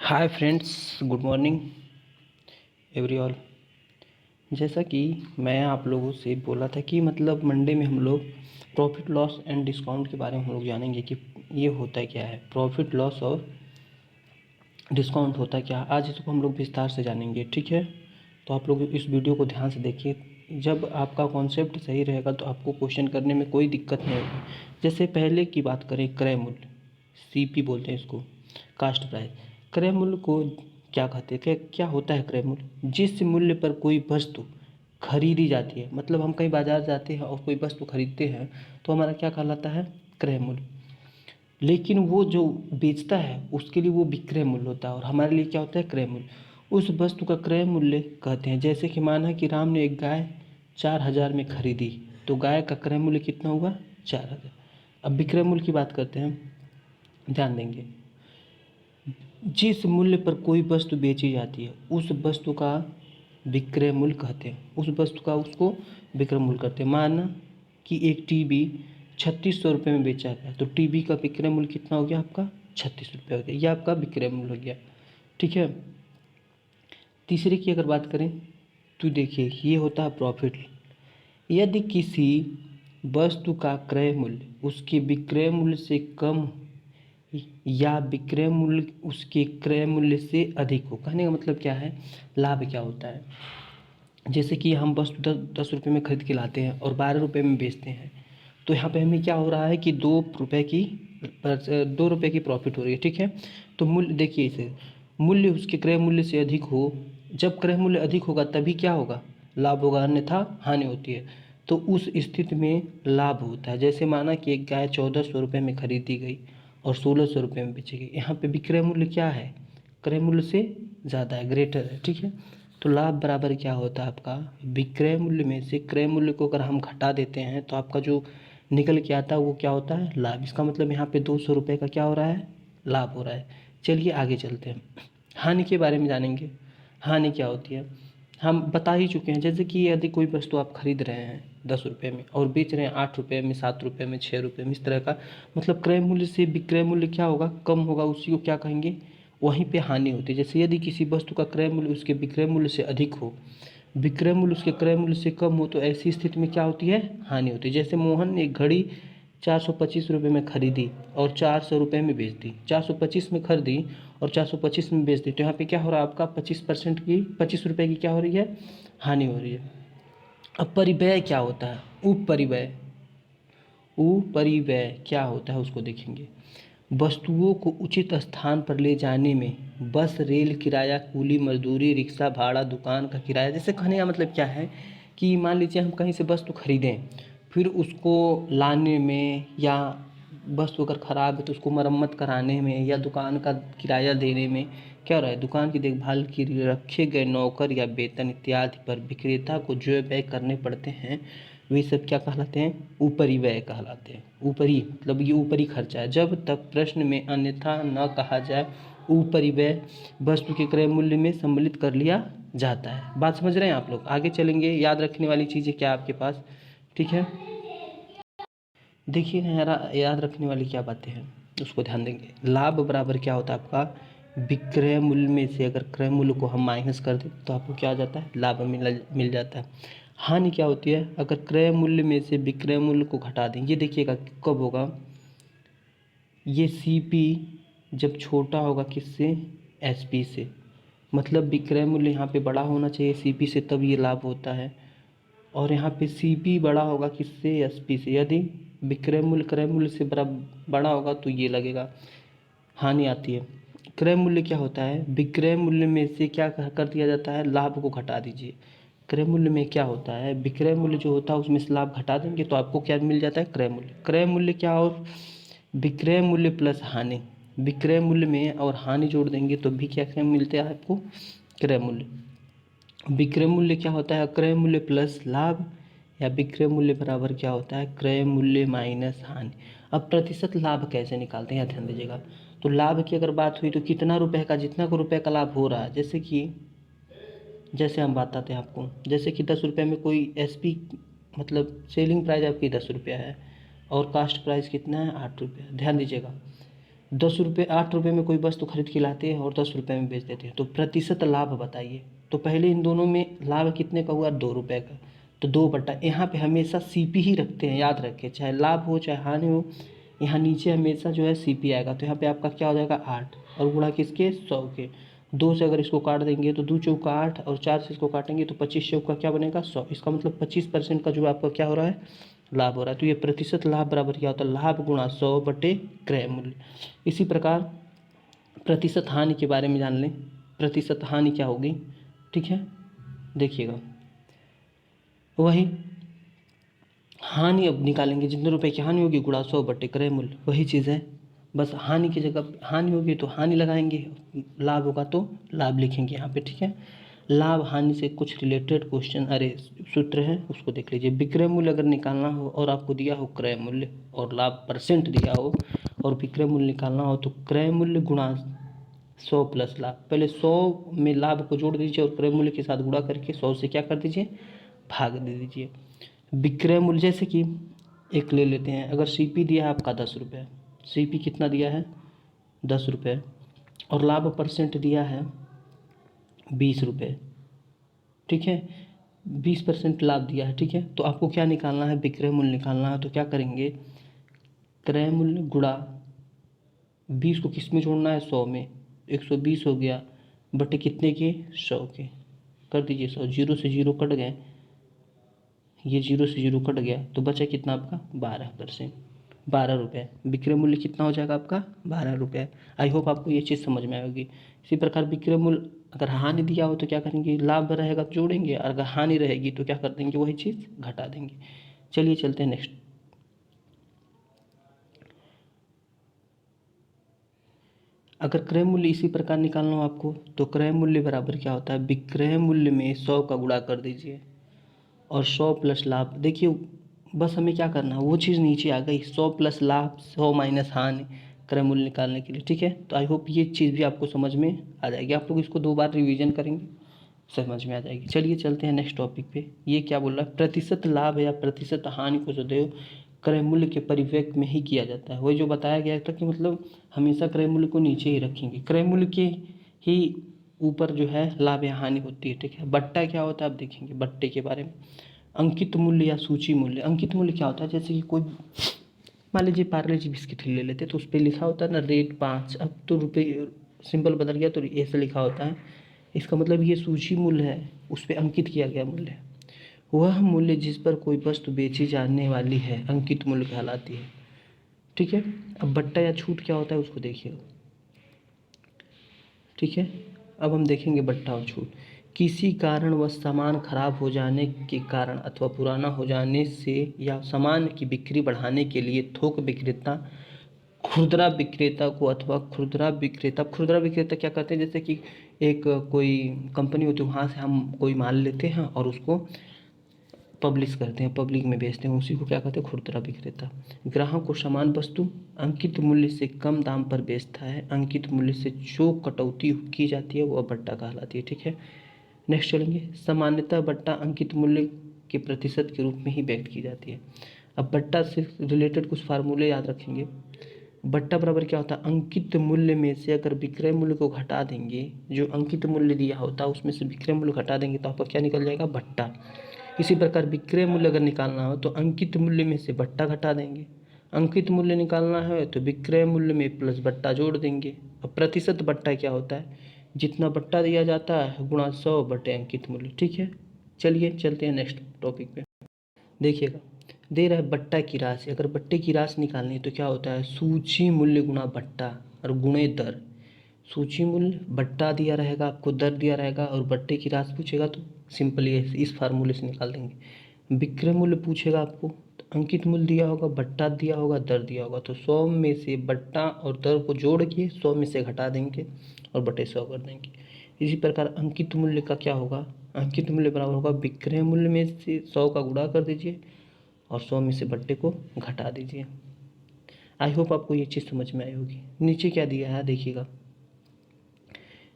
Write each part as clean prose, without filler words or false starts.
Hi friends, good morning every all. जैसा कि मैं आप लोगों से बोला था कि मतलब मंडे में हम लोग प्रॉफिट लॉस एंड डिस्काउंट के बारे में हम लोग जानेंगे कि ये होता क्या है, प्रॉफिट लॉस और डिस्काउंट होता क्या है। आज इसको हम लोग विस्तार से जानेंगे, ठीक है। तो आप लोग इस वीडियो को ध्यान से देखिए। जब आपका कॉन्सेप्ट सही रहेगा तो आपको क्वेश्चन करने में कोई दिक्कत नहीं होगी। जैसे पहले की बात करें, क्रय मूल्य, सीपी बोलते हैं इसको, कास्ट प्राइस। क्रय मूल्य को क्या कहते हैं, क्या होता है क्रय मूल्य? जिस मूल्य पर कोई वस्तु खरीदी जाती है, मतलब हम कहीं बाजार जाते हैं और कोई वस्तु खरीदते हैं तो हमारा क्या कहलाता है? क्रय मूल्य। लेकिन वो जो बेचता है उसके लिए वो विक्रय मूल्य होता है और हमारे लिए क्या होता है? क्रय मूल्य। उस वस्तु का क्रय मूल्य कहते हैं। जैसे कि माना कि राम ने एक गाय 4,000 में खरीदी, तो गाय का क्रय मूल्य कितना हुआ? 4,000। अब विक्रय मूल्य की बात करते हैं, ध्यान देंगे। जिस मूल्य पर कोई वस्तु बेची जाती है उस वस्तु का विक्रय मूल्य कहते हैं। उस वस्तु का उसको विक्रय मूल्य कहते हैं। माना कि एक टीवी 3,600 रुपये में बेचा गया, तो टीवी का विक्रय मूल्य कितना हो गया आपका? 36 रुपये हो गया। यह आपका विक्रय मूल्य हो गया, ठीक है। तीसरे की अगर बात करें तो देखिए, ये होता है प्रॉफिट। यदि किसी वस्तु का क्रय मूल्य उसके विक्रय मूल्य से कम या विक्रय मूल्य उसके क्रय मूल्य से अधिक हो, कहने का मतलब क्या है? लाभ क्या होता है? जैसे कि हम वस्तु 10 रुपये में खरीद के लाते हैं और 12 रुपये में बेचते हैं, तो यहाँ पे हमें क्या हो रहा है कि 2 रुपये की प्रॉफिट हो रही है, ठीक है। तो मूल्य देखिए, इसे मूल्य उसके क्रय मूल्य से अधिक हो। जब क्रय मूल्य अधिक होगा तभी क्या होगा? लाभ होगा, अन्यथा हानि होती है। तो उस स्थिति में लाभ होता है। जैसे माना कि एक गाय 1,400 रुपये में खरीदी गई और 1,600 रुपये में बेची गई, यहाँ पे विक्रय मूल्य क्या है? क्रय मूल्य से ज़्यादा है, ग्रेटर है, ठीक है। तो लाभ बराबर क्या होता है आपका? विक्रय मूल्य में से क्रय मूल्य को अगर हम घटा देते हैं तो आपका जो निकल के आता है वो क्या होता है? लाभ। इसका मतलब यहाँ पे 200 रुपये का क्या हो रहा है? लाभ हो रहा है। चलिए आगे चलते हैं, हानि के बारे में जानेंगे। हानि क्या होती है हम बता ही चुके हैं। जैसे कि यदि कोई वस्तु आप खरीद रहे हैं 10 रुपये में और बेच रहे हैं 8 रुपये में, 7 रुपये में, 6 रुपये में, इस तरह का, मतलब क्रय मूल्य से विक्रय मूल्य क्या होगा? कम होगा। उसी को क्या कहेंगे? वहीं पे हानि होती है। जैसे यदि किसी वस्तु का क्रय मूल्य उसके विक्रय मूल्य से अधिक हो, विक्रय मूल्य उसके क्रय मूल्य से कम हो, तो ऐसी स्थिति में क्या होती है? हानि होती है। जैसे मोहन ने एक घड़ी 425 रुपये में खरीदी और 400 रुपये में बेच दी। 425 में खरीदी और 425 में बेच दी, तो यहाँ पे क्या हो रहा है आपका? 25% की, 25 रुपये की क्या हो रही है? हानि हो रही है। अब परिव्यय क्या होता है? उपरिव्यय। उपरिव्यय क्या होता है उसको देखेंगे। वस्तुओं को उचित स्थान पर ले जाने में बस, रेल किराया, कूली, मजदूरी, रिक्शा भाड़ा, दुकान का किराया। जैसे कहने का मतलब क्या है कि मान लीजिए हम कहीं से वस्तु खरीदें, फिर उसको लाने में, या वस्तु अगर ख़राब है तो उसको मरम्मत कराने में, या दुकान का किराया देने में क्या हो रहा है? दुकान की देखभाल के लिए रखे गए नौकर या वेतन इत्यादि पर विक्रेता को जो व्यय करने पड़ते हैं वे सब क्या कहलाते हैं? ऊपरी व्यय कहलाते हैं। ऊपरी मतलब ये ऊपरी खर्चा है। जब तक प्रश्न में अन्यथा न कहा जाए, ऊपरी व्यय वस्तु के क्रय मूल्य में सम्मिलित कर लिया जाता है। बात समझ रहे हैं आप लोग? आगे चलेंगे। याद रखने वाली चीज़ें क्या आपके पास, ठीक है। देखिए याद रखने वाली क्या बातें हैं उसको ध्यान देंगे। लाभ बराबर क्या होता है आपका? विक्रय मूल्य में से अगर क्रय मूल्य को हम माइनस कर दें तो आपको क्या आ जाता है? लाभ मिल जाता है। हानि क्या होती है? अगर क्रय मूल्य में से विक्रय मूल्य को घटा दें। ये देखिएगा कब होगा? ये सीपी जब छोटा होगा किससे? एसपी से। मतलब विक्रय मूल्य यहाँ पे बड़ा होना चाहिए सीपी से, तब ये लाभ होता है। और यहाँ पे सीपी बड़ा होगा किससे? एसपी से। यदि विक्रय मूल्य क्रय मूल्य से बड़ा होगा तो ये लगेगा, हानि आती है। क्रय मूल्य क्या होता है? विक्रय मूल्य में से क्या कर दिया जाता है? लाभ को घटा दीजिए। क्रय मूल्य में क्या होता है? विक्रय मूल्य जो होता है उसमें से लाभ घटा देंगे तो आपको क्या मिल जाता है? क्रय मूल्य। क्रय मूल्य क्या? और विक्रय मूल्य प्लस हानि। विक्रय मूल्य में और हानि जोड़ देंगे तो भी क्या मिलता है आपको? क्रय मूल्य। विक्रय मूल्य क्या होता है? क्रय मूल्य प्लस लाभ, या विक्रय मूल्य बराबर क्या होता है? क्रय मूल्य माइनस हानि। अब प्रतिशत लाभ कैसे निकालते हैं, ध्यान दीजिएगा। तो लाभ की अगर बात हुई तो कितना रुपए का, जितना को रुपए का लाभ हो रहा है, जैसे हम बताते हैं आपको। जैसे कि 10 रुपये में कोई एसपी, मतलब सेलिंग प्राइस आपकी 10 रुपया है और कास्ट प्राइस कितना है? 8 रुपया। ध्यान दीजिएगा, 10 रुपये 8 रुपये में कोई वस्तु खरीद के लाते हैं और 10 रुपये में बेच देते हैं, तो प्रतिशत लाभ बताइए। तो पहले इन दोनों में लाभ कितने का हुआ, 2 रुपये का, तो 2 बटा, यहाँ पे हमेशा सीपी ही रखते हैं, याद रखें, चाहे लाभ हो चाहे हानि हो, यहाँ नीचे हमेशा जो है सीपी आएगा। तो यहाँ पे आपका क्या हो जाएगा, 8, और गुणा किसके, 100 के। 2 से अगर इसको काट देंगे तो 2 चौका 8, और 4 से इसको काटेंगे तो 25 चौका क्या बनेगा, 100। इसका मतलब 25% का जो आपका क्या हो रहा है, लाभ हो रहा है। तो ये प्रतिशत लाभ बराबर क्या होता है, लाभ गुणा 100 बटे क्रय मूल्य। इसी प्रकार प्रतिशत हानि के बारे में जान लें। प्रतिशत हानि क्या होगी, ठीक है, देखिएगा, वही हानि अब निकालेंगे, जितने रुपए की हानि होगी गुणा 100 बटे क्रय मूल्य, वही चीज़ है। बस हानि की जगह हानि होगी तो हानि लगाएंगे, लाभ होगा तो लाभ लिखेंगे यहाँ पे, ठीक है। लाभ हानि से कुछ रिलेटेड क्वेश्चन, अरे सूत्र है, उसको देख लीजिए। विक्रय मूल्य अगर निकालना हो और आपको दिया हो क्रय मूल्य और लाभ परसेंट दिया हो और विक्रय मूल्य निकालना हो, तो क्रय मूल्य गुणा 100 प्लस लाभ। पहले 100 में लाभ को जोड़ दीजिए और क्रय मूल्य के साथ गुणा करके 100 से क्या कर दीजिए, भाग दे दीजिए। विक्रय मूल्य जैसे कि एक ले लेते हैं, अगर सीपी दिया है आपका 10 रुपये, सीपी कितना दिया है, 10 रुपये, और लाभ परसेंट दिया है 20 रुपये, ठीक है, 20% लाभ दिया है, ठीक है। तो आपको क्या निकालना है, विक्रय मूल्य निकालना है। तो क्या करेंगे, क्रय मूल्य गुणा 20 को किस में जोड़ना है, 100 में, 120 हो गया बटे कितने के, 100 के, कर दीजिए 100, 0 से 0 कट गए, ये 0 से 0 कट गया, तो बचा कितना आपका, 12%, 12 रुपये। विक्रय मूल्य कितना हो जाएगा आपका, 12 रुपये। आई होप आपको ये चीज़ समझ में आएगी। इसी प्रकार विक्रय मूल्य अगर हानि दिया हो तो क्या करेंगे, लाभ रहेगा तो जोड़ेंगे, और अगर हानि रहेगी तो क्या कर देंगे, वही चीज़ घटा देंगे। चलिए चलते हैं नेक्स्ट। अगर क्रय मूल्य इसी प्रकार निकालना हो आपको, तो क्रय मूल्य बराबर क्या होता है, विक्रय मूल्य में 100 का गुणा कर दीजिए और 100 प्लस लाभ। देखिए बस हमें क्या करना है, वो चीज़ नीचे आ गई, 100 प्लस लाभ, 100 माइनस हानि, क्रय मूल्य निकालने के लिए, ठीक है। तो आई होप ये चीज़ भी आपको समझ में आ जाएगी। आप लोग इसको 2 बार रिवीजन करेंगे, समझ में आ जाएगी। चलिए चलते हैं नेक्स्ट टॉपिक पे। ये क्या बोल रहा है, प्रतिशत लाभ या प्रतिशत हानि को सदैव क्रय मूल्य के परिव्यक्त में ही किया जाता है। वही जो बताया गया था कि मतलब हमेशा क्रय मूल्य को नीचे ही रखेंगे, क्रय मूल्य के ही ऊपर जो है लाभ या हानि होती है, ठीक है। बट्टा क्या होता है, आप देखेंगे बट्टे के बारे में। अंकित मूल्य या सूची मूल्य, अंकित मूल्य क्या होता है, जैसे कि कोई मान लीजिए पार्ले जी बिस्किट ले लेते तो उस पर लिखा होता है ना रेट 5, अब तो रुपये सिंबल बदल गया तो ऐसे लिखा होता है, इसका मतलब ये सूची मूल्य है, उस पर अंकित किया गया मूल्य है। वह मूल्य जिस पर कोई वस्तु बेची जाने वाली है अंकित मूल्य कहलाती है, ठीक है। अब बट्टा या छूट क्या होता है उसको देखिए, ठीक है। अब हम देखेंगे बट्टा और छूट। किसी कारणवश सामान खराब हो जाने के कारण अथवा पुराना हो जाने से या सामान की बिक्री बढ़ाने के लिए थोक विक्रेता खुदरा विक्रेता को अथवा खुदरा विक्रेता क्या करते हैं, जैसे कि एक कोई कंपनी होती है, वहाँ से हम कोई माल लेते हैं और उसको पब्लिश करते हैं, पब्लिक में बेचते हैं, उसी को क्या कहते हैं, खुदरा विक्रेता। ग्राहक को समान वस्तु अंकित मूल्य से कम दाम पर बेचता है, अंकित मूल्य से जो कटौती की जाती है वह बट्टा कहलाती है, ठीक है। नेक्स्ट चलेंगे। सामान्यतः बट्टा अंकित मूल्य के प्रतिशत के रूप में ही व्यक्त की जाती है। अब बट्टा से रिलेटेड कुछ फार्मूले याद रखेंगे। बट्टा बराबर क्या होता है, अंकित मूल्य में से अगर विक्रय मूल्य को घटा देंगे, जो अंकित मूल्य दिया होता है उसमें से विक्रय मूल्य घटा देंगे तो आपका क्या निकल जाएगा, बट्टा। इसी प्रकार विक्रय मूल्य अगर निकालना हो तो अंकित मूल्य में से बट्टा घटा देंगे, अंकित मूल्य निकालना है तो विक्रय मूल्य में प्लस बट्टा जोड़ देंगे। अब प्रतिशत बट्टा क्या होता है, जितना बट्टा दिया जाता है गुणा 100 बटे अंकित मूल्य, ठीक है। चलिए चलते हैं नेक्स्ट टॉपिक पे। देखिएगा, दे रहा है बट्टा की राशि, अगर बट्टे की राशि निकालनी है तो क्या होता है, सूची मूल्य गुणा बट्टा और गुणे दर। सूची मूल्य बट्टा दिया रहेगा आपको, दर दिया रहेगा, और बट्टे की राशि पूछेगा तो सिंपली इस फार्मूले से निकाल देंगे। विक्रय मूल्य पूछेगा आपको तो अंकित मूल्य दिया होगा, बट्टा दिया होगा, दर दिया होगा, तो 100 में से बट्टा और दर को जोड़ के 100 में से घटा देंगे और बटे 100 कर देंगे। इसी प्रकार अंकित मूल्य का क्या होगा, अंकित मूल्य बराबर होगा विक्रय मूल्य में से 100 का गुणा कर दीजिए और 100 में से बट्टे को घटा दीजिए। आई होप आपको ये चीज़ समझ में आई होगी। नीचे क्या दिया है देखिएगा,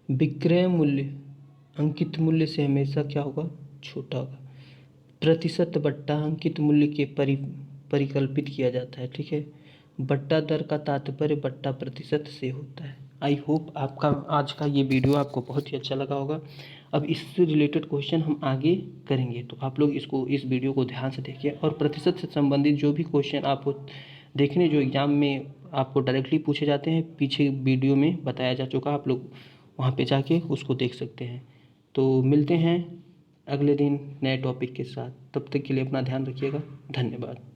विक्रय मूल्य अंकित मूल्य से हमेशा क्या होगा, छोटा होगा। प्रतिशत बट्टा अंकित मूल्य के परिकल्पित किया जाता है, ठीक है। बट्टा दर का तात्पर्य बट्टा प्रतिशत से होता है। आई होप आपका आज का ये वीडियो आपको बहुत ही अच्छा लगा होगा। अब इससे रिलेटेड क्वेश्चन हम आगे करेंगे, तो आप लोग इस वीडियो को ध्यान से देखिए। और प्रतिशत से संबंधित जो भी क्वेश्चन आपको देखने जो एग्ज़ाम में आपको डायरेक्टली पूछे जाते हैं, पीछे वीडियो में बताया जा चुका, आप लोग वहाँ पे जाके उसको देख सकते हैं। तो मिलते हैं अगले दिन नए टॉपिक के साथ। तब तक के लिए अपना ध्यान रखिएगा। धन्यवाद।